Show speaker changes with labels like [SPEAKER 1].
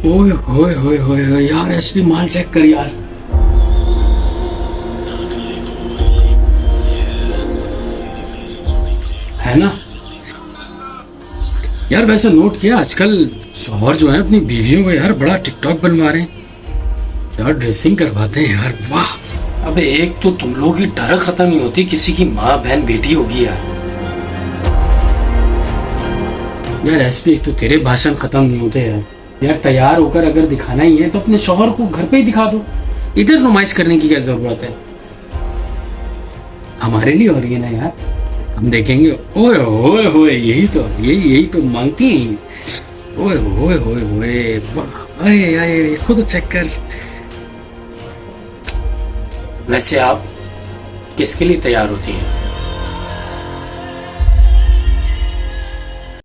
[SPEAKER 1] ओए होए होए होए होए यार, एसपी माल चेक कर यार। है ना यार। वैसे नोट किया आजकल शौहर जो है अपनी बीवियों को यार बड़ा टिकटॉक बनवा रहे हैं यार, ड्रेसिंग करवाते हैं यार। वाह। अबे एक तो तुम लोगों की डर खत्म नहीं होती, किसी की माँ बहन बेटी होगी यार। यार एसपी एक तो तेरे भाषण खत्म नहीं होते यार। यार तैयार होकर अगर दिखाना ही है तो अपने शौहर को घर पे ही दिखा दो, इधर नुमाइश करने की क्या जरूरत है। हमारे लिए हो रही है ना यार, हम देखेंगे। ओए होए होए, यही तो मांगती हैं। ओए होए होए होए, वाह, आए आए, इसको तो चेक कर। वैसे आप किसके लिए तैयार होती हैं?